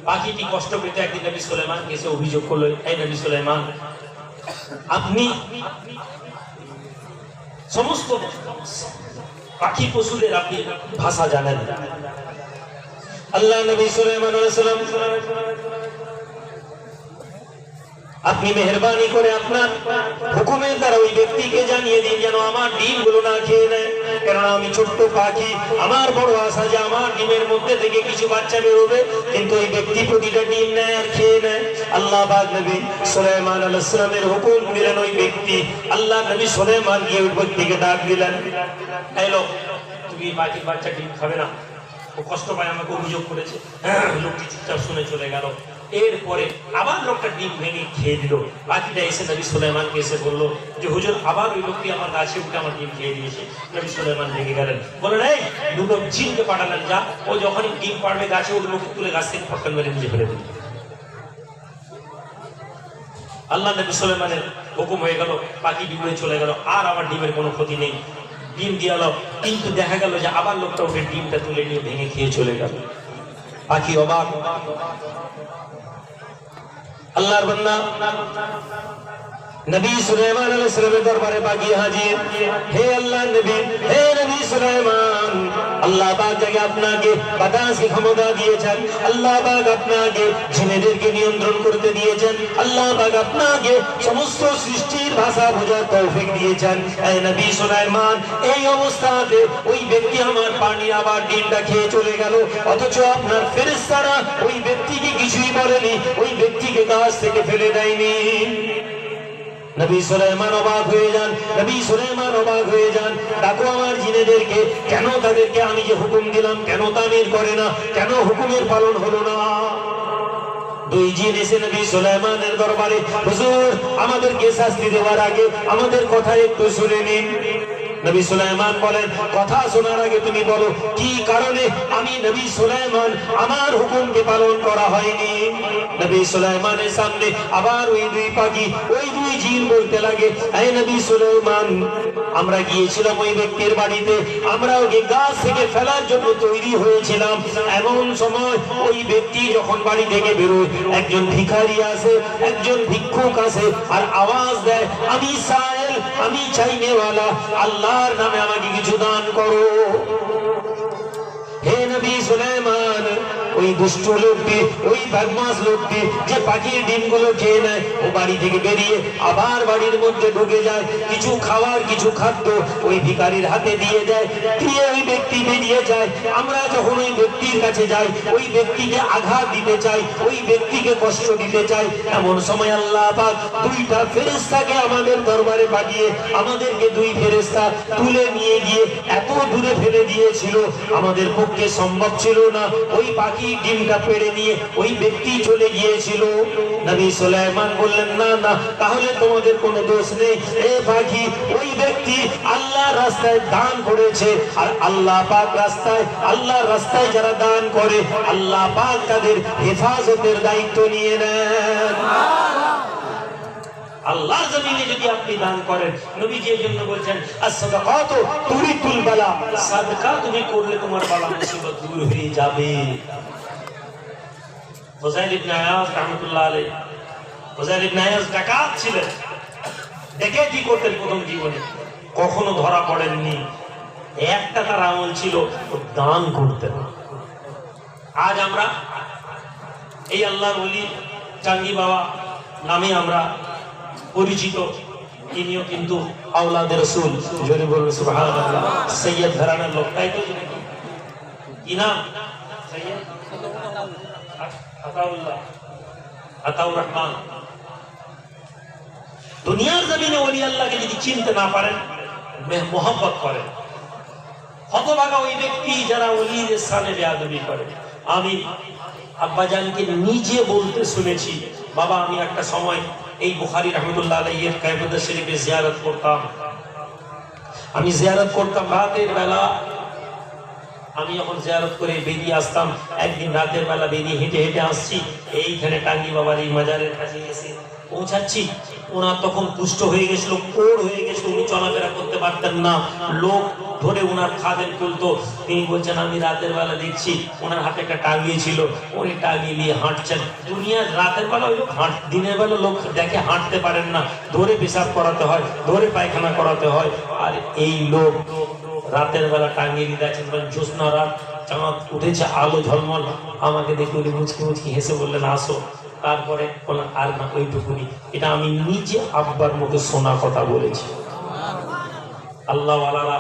পাখিটি কষ্ট পেতে একদিন নবী সুলাইমানকে এসে অভিযোগ করলো, এই নবী সুলাইমান, আপনি সমস্ত পাখি পশুদের আপনি ভাষা জানেন। আল্লাহ নবী সুলাইমান আলাইহিস সালাম, আপনি মেহেরবানি করে আপনার হুকুমের দ্বারা ওই ব্যক্তিকে জানিয়ে দিন যেন আমার ডিমগুলো না খেয়ে নেয়, কেননা আমি ছোট্ট পাখি, আমার বড় আশা যে আমার ডিমের মধ্যে থেকে কিছু বাচ্চা বেরোবে, কিন্তু ওই ব্যক্তি প্রতিটা ডিম নেয় আর খেয়ে নেয়। আল্লাহ পাক নবী সুলাইমান আলাইহিস সালামের হুকুম দিলেন ওই ব্যক্তি, আল্লাহ নবী সুলাইমান গিয়ে ওই ব্যক্তিকে ডাক দিলেন, এই লোক, তুমি পাখির বাচ্চা ডিম খাবে না, ও কষ্ট পায়, আমাকে অভিযোগ করেছে। লোকটি চুপচাপ শুনে চলে গেল। এরপরে আবার লোকটা ডিম ভেঙে খেয়ে দিল। পাখিটা এসে নবী সুলাইমানকে এসে বললো যে হুজুর, আবার ওই লোকটি আমার গাছে উঠে আমার ডিম খেয়ে দিয়েছে। নবী সুলাইমান রেগে গেলেন, বললেন এই দুটো জিনকে পাঠালেন, যা ও যখনই ডিম পাড়বে গাছে উঠবে ওকে তুলে গাছ থেকে ফটকান মেরে নিজে ফেলে দিল। আল্লাহ নবী সুলাইমানের হুকুম হয়ে গেল, পাখি ডিমে চলে গেল, আর আমার ডিমের কোনো ক্ষতি নেই, ডিম দিয়ে এলো। কিন্তু দেখা গেল যে আবার লোকটা উঠে ডিমটা তুলে নিয়ে ভেঙে খেয়ে চলে গেল। পাখি অবাক। আল্লাহর বান্দা নবী সুলাইমান আলাইহিস সালামের দরবারে পাখি হাজির। হে আল্লাহর নবী, হে নবী সুলাইমান, আল্লাহ পাক যাকে আপনাকে বাতাসকে ক্ষমতা দিয়েছেন, আল্লাহ পাক আপনাকে জিনেদেরকে নিয়ন্ত্রণ করতে দিয়েছেন, আল্লাহ পাক আপনাকে সমস্ত সৃষ্টির ভাষা বোঝার তৌফিক দিয়েছেন। হে নবী সুলাইমান, এই অবস্থাতে ওই ব্যক্তি আমার পানি আবার ডিমটা খেয়ে চলে গেল, অথচ আপনার ফেরেশতারা ওই ব্যক্তিকে কিছুই বলেনি, ওই ব্যক্তিকে গাছ থেকে ফেলে দেয়নি। নবী সুলাইমান অবাক হয়ে যান, নবী সুলাইমান অবাক হয়ে যান, ডাকো আমার জিনেদেরকে, কেন তাদেরকে আমি যে হুকুম দিলাম কেন তামিল করে না, কেন হুকুমের পালন হলো না। দুই জিন এসে নবী সুলাইমানের দরবারে, হুজুর আমাদেরকে শাস্তি দেওয়ার আগে আমাদের কথা একটু শুনে নিন। নবী সুলাইমান বলেন, কথা শোনার আগে তুমি বলো কি কারণে আমি নবী সুলাইমান আমার হুকুমকে পালন করা হয়নি। নবী সুলাইমানের সামনে আবার ওই দুই পাখি, ওই দুই জিন বলতে লাগে, এই নবী সুলাইমান, আমরা গিয়েছিলাম ওই ব্যক্তির বাড়িতে, আমরা ওকে গাছ থেকে ফেলার জন্য তৈরি হয়েছিলাম। এমন সময় ওই ব্যক্তি যখন বাড়ি থেকে বেরোয়, একজন ভিখারি আসে, একজন ভিক্ষুক আসে, আর আওয়াজ দেয়, আমি সায়েল, আমি চাইনেওয়ালা, আল্লাহর নামে আমাকে কিছু দান করো। হে নবী সুলাইমান, ওই দুষ্ট লোকটি, ওই বদমাশ লোকটি যে পাখির ডিমগুলো খেয়ে নেয়, ও বাড়ি থেকে বেরিয়ে আবার বাড়ির মধ্যে ঢুকে যায়, কিছু খাওয়ার কিছু খাদ্য ওই ভিখারির হাতে দিয়ে দেয়, দিয়ে ওই ব্যক্তি বেরিয়ে যায়। আমরা যখন ওই ব্যক্তির কাছে যাই, ওই ব্যক্তিকে আঘাত দিতে চাই, ওই ব্যক্তিকে কষ্ট দিতে চাই, এমন সময় আল্লাহ পাক দুইটা ফেরেশতাকে আমাদের দরবারে পাঠিয়ে আমাদেরকে দুই ফেরেশতা তুলে নিয়ে গিয়ে এত দূরে ফেলে দিয়েছিল, আমাদের পক্ষে সম্ভব ছিল না। ওই পাখি ডিমটা পেড়ে নিয়ে ওই ব্যক্তি চলে গিয়েছিল। নবী সুলাইমান বললেন, না না, তাহলে তোমাদের কোনো দোষ নেই। এ পাখি, ওই ব্যক্তি আল্লাহর রাস্তায় দান করেছে, আর আল্লাহ পাক রাস্তায়, আল্লাহর রাস্তায় যারা দান করে, আল্লাহ পাক তাদের হেফাজতের দায়িত্ব নিয়ে নেন। আল্লাহর জমিনে যদি আপনি দান করেন, নবীজি এর জন্য বলছেন, as-সাদাকাতু তুরিতুল বালা, সাদকা তুমি করলে তোমার বালা মুসিবত দূর হয়ে যাবে। ফুযাইল ইবনে আয়াজ রাহমাতুল্লাহ আলাইহি, ফুযাইল ইবনে আয়াজ ডাকাত ছিলেন, ডাকাতি করতেন প্রথম জীবনে, কখনো ধরা পড়েননি। একটা তার আমল ছিল, দান করতেন। আজ আমরা এই আল্লাহর ওলি চাঙ্গি বাবা নামে আমরা পরিচিত, ইনিও কিন্তু আওলাদে রাসূল, জোরে বলুন সুবহানাল্লাহ, সৈয়দ ঘরানার লোক, তাই তো? কি নাম? সৈয়দ আতাউল্লাহ, আতাউর রহমান। দুনিয়ার জমিনে ওলি আল্লাহকে যদি চিনতে না পারেন, মোহাম্মত করেন, হতভাগা ওই ব্যক্তি যারা ওলিদের সামনে বেয়াদবি করে। আমি আব্বাজানকে নিজে বলতে শুনেছি, বাবা আমি একটা সময় এই বুখারী রাহমাতুল্লাহ আলাইহির কায়বুদ্দা শরীফে জিয়ারত করতাম। আমি জিয়ারত করতাম রাতের বেলা। আমি যখন জিয়ারত করে বেরিয়ে আসতাম, একদিন রাতের বেলা বেরিয়ে হেঁটে হেঁটে আসছি, এইখানে টাঙ্গি বাবার এই মাজারের কাছে এসে পৌঁছাচ্ছি। ওনার তখন কুষ্ঠ হয়ে গেছিল, কোড় হয়ে গেছিল, উনি চলাফেরা করতে পারতেন না, লোক ধরে ওনার খাদেম তুলতো। তিনি বলছেন আমি রাতের বেলা দেখছি ওনার হাতে একটা টাঙ্গি ছিল, উনি টাঙ্গি নিয়ে হাঁটছেন। দুনিয়ার রাতের বেলা ওই লোক দিনের বেলা লোক দেখে হাঁটতে পারেন না, ধরে পেশাব করাতে হয়, ধরে পায়খানা করাতে হয়। আর এই লোক রাতের বেলা টাঙ্গি দিয়ে আছেন, জ্যোৎস্না রাত, চাঁদ উঠেছে, আলো ঝলমল। আমাকে দেখে উনি মুচকি মুচকি হেসে বললেন আসো। তারপরে বললেন আর না, ওইটুকুনি। এটা আমি নিজে আব্বার মুখে শোনা কথা বলেছি। আল্লাহওয়ালারা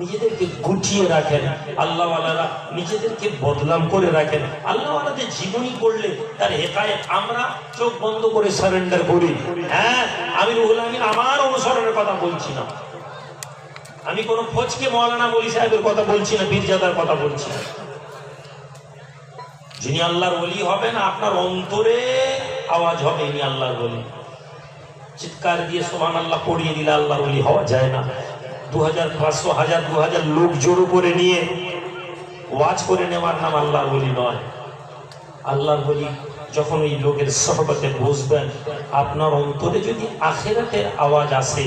নিজেদেরকে গুটিয়ে রাখেন, আল্লাহওয়ালারা নিজেদেরকে বদনাম করে রাখেন। আল্লাহওয়ালাদের জীবনী পড়লে তার হেকায়েত আমরা চোখ বন্ধ করে সারেন্ডার করি। হ্যাঁ, আমি রুহুল আমিন আমার অনুসরণের কথা বলছি না, আমি কোন ফজকে মৌলানা ওলি সাহেবের কথা বলছি না, পীরজাদার কথা বলছি না। যিনি আল্লাহর ওলি হবেন, আপনার অন্তরে আওয়াজ হবে ইনি আল্লাহর ওলি। চিৎকার দিয়ে সুবহানাল্লাহ পড়িয়ে দিলে আল্লাহর ওলি হওয়া যায় না। 2000, 500, 1000, 2000 লোক জড়ো করে নিয়ে ওয়াজ করে নেওয়ার নাম আল্লাহর ওলি নয়। আল্লাহর ওলি যখন ওই লোকের সহবতে বসবেন, আপনার অন্তরে যদি আখিরাতের আওয়াজ আসে,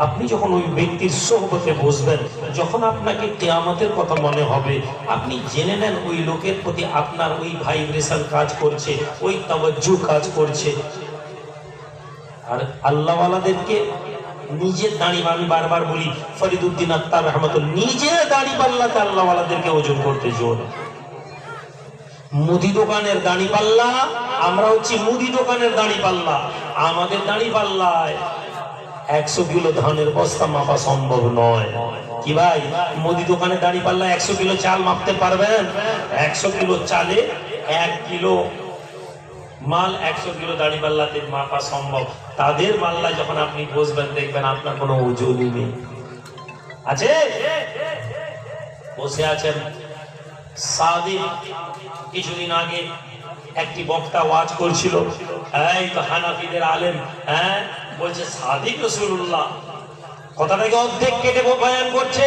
আপনি যখন ওই ব্যক্তির সোহবতে বসবেন, যখন আপনাকে কিয়ামতের কথা মনে হবে, আপনি জেনে নেন ওই লোকের প্রতি আপনার ওই ভাইব্রেশন কাজ করছে, ওই তাওয়াজ্জু কাজ করছে। আর আল্লাহওয়ালাদেরকে নিজের দাড়ি, আমি বারবার বলি ফরিদউদ্দিন আত্তার রহমাতুল্লাহ, নিজের দাড়ি পাল্লাতে আল্লাহওয়ালাদেরকে ওজন করতে জোর। মুদি দোকানের দাড়ি পাল্লা, আমরা হচ্ছি মুদি দোকানের দাড়ি পাল্লা। আমাদের দাড়ি পাল্লায় 100 কিলো ধানের বস্তা মাপা সম্ভব নয়। কি ভাই, মুদি দোকানে দাঁড়ি পাল্লা 100 কিলো চাল মাপতে পারবেন? 100 কিলো চালে 1 কিলো মাল, 100 কিলো দাঁড়ি পাল্লাতে মাপা সম্ভব। তাদের মাল্লা যখন আপনি বসবেন, দেখবেন আপনার কোনো ওজনই নেই। আছে বসে আছেন সাদিক, কিছুদিন আগে একটি বক্তা ওয়াজ করছিল, এই তো হানাফিদের আলেম, হ্যাঁ বলছে সাদিক রাসূলুল্লাহ, কথাটাকে অর্ধেক কেটে বয়ান করছে।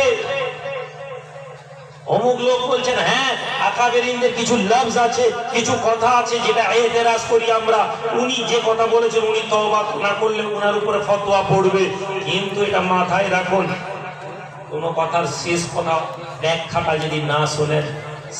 অমুক লোক বলছেন হ্যাঁ আকাবেরিনদের কিছু লফজ আছে, কিছু কথা আছে যেটা এতেরাজ করি আমরা, উনি যে কথা বলেছেন উনি তওবা না করলে ওনার উপরে ফতোয়া পড়বে। কিন্তু এটা মাথায় রাখুন, কোন কথার শেষ কথা ব্যাখ্যাটা যদি না শোনেন,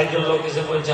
একজন লোক এসে বলছে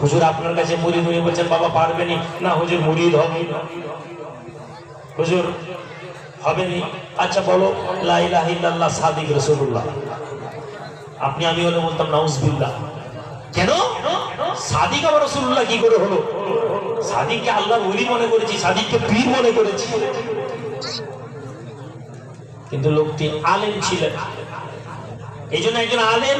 হুজুর আপনার কাছে মুরিদ হয়ে বলছেন বাবা পারবেনি না, হুজুর মুরিদ হবে। হুজুর হবেনি, আচ্ছা বলো লা ইলাহা ইল্লাল্লাহ সাদিক রাসূলুল্লাহ। আপনি আমি হলে বলতাম নাউজুবিল্লাহ। কেন সাদিক আবার রাসূলুল্লাহ কি করে হলো? সাদিককে আল্লাহর ওলি মনে করেছি, সাদিককে পীর মনে করেছি। কিন্তু লোকটি আলেম ছিলেন। এই জন্য একজন আলেম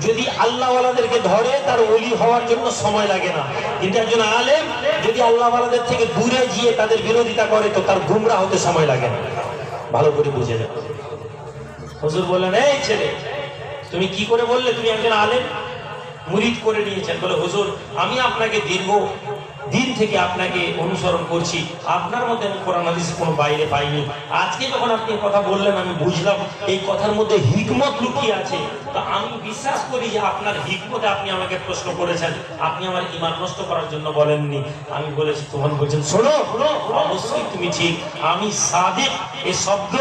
যদি আল্লাহওয়ালাদেরকে ধরে, তার ওলি হওয়ার জন্য সময় লাগে না। কিন্তু একজন আলেম যদি আল্লাহওয়ালাদের থেকে দূরে গিয়ে তাদের বিরোধিতা করে, তো তার গুমরা হতে সময় লাগে না। ভালো করে বুঝে নেন। হুজুর বললেন এই ছেলে তুমি কি করে বললে তুমি একজন আলেম মুরিদ করে নিয়েছেন? বলে হুজুর আমি আপনাকে দীর্ঘ দিন থেকে আপনাকে অনুসরণ করছি, আপনার মধ্যে আমি কোরআন হাদিস কোনো বাইরে পাইনি। আজকে যখন আপনি কথা বললেন আমি বুঝলাম এই কথার মধ্যে হিকমত লুকিয়ে আছে। তো আমি বিশ্বাস করি যে আপনার হিকমতে আপনি আমাকে প্রশ্ন করেছেন, আপনি আমার ঈমান নষ্ট করার জন্য বলেননি। আমি বলেছি, তখন বলছেন শোনো, অবশ্যই তুমি ঠিক, আমি সাদিক এই শব্দ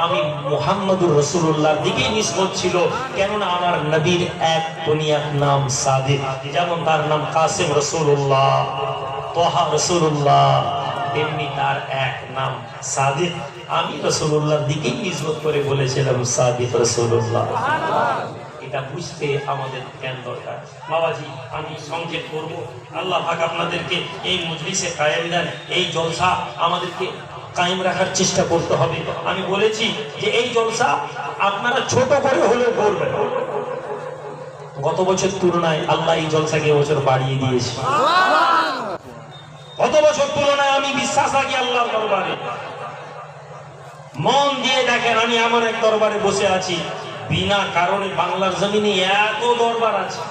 আমি মুহাম্মদুর রাসূলুল্লাহর দিকেই নিসবত ছিল। কেননা আমার নবীর এক দুনিয়ার নাম সাদিক, যেমন তার নাম কাসিম রাসূলুল্লাহ, তোহা রাসূলুল্লাহ, তেমনি তার এক নাম সাদিক। আমি রাসূলুল্লাহর দিকেই নিসবত করে বলেছিলাম সাদিক রাসূলুল্লাহ। এটা বুঝতে আমাদের জ্ঞান দরকার। বাবাজি, আমি সংক্ষেপ করব। আল্লাহ পাক আপনাদেরকে এই মজলিসে কায়েম দেন, এই জলসা আমাদেরকে কায়েম রাখার চেষ্টা করতে হবে। আমি বলেছি যে এই জলসা আপনারা ছোট করে হলেও করবেন। গত বছর তুলনায় আল্লাহ এই জলসাকে বছর বাড়িয়ে দিয়েছে। গত বছর তুলনায় আমি বিশ্বাস রাখি আল্লাহর দরবারে। মন দিয়ে দেখেন, আমি এমন এক দরবারে বসে আছি, বিনা কারণে বাংলার জমিনে এত দরবার আছে,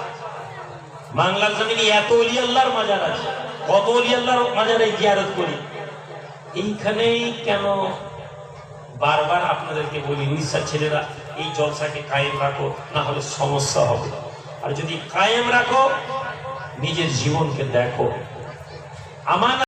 বাংলার জমিনে এত ওলি আল্লাহর মাজার আছে, কত ওলি আল্লাহর মাজারে জিয়ারত করি। এইখানেই কেন বারবার আপনাদেরকে বলি, উড়িষ্যার ছেলেরা এই জলসাকে কায়েম রাখো, না হলে সমস্যা হবে। আর যদি কায়েম রাখো, নিজের জীবনকে দেখো। আমার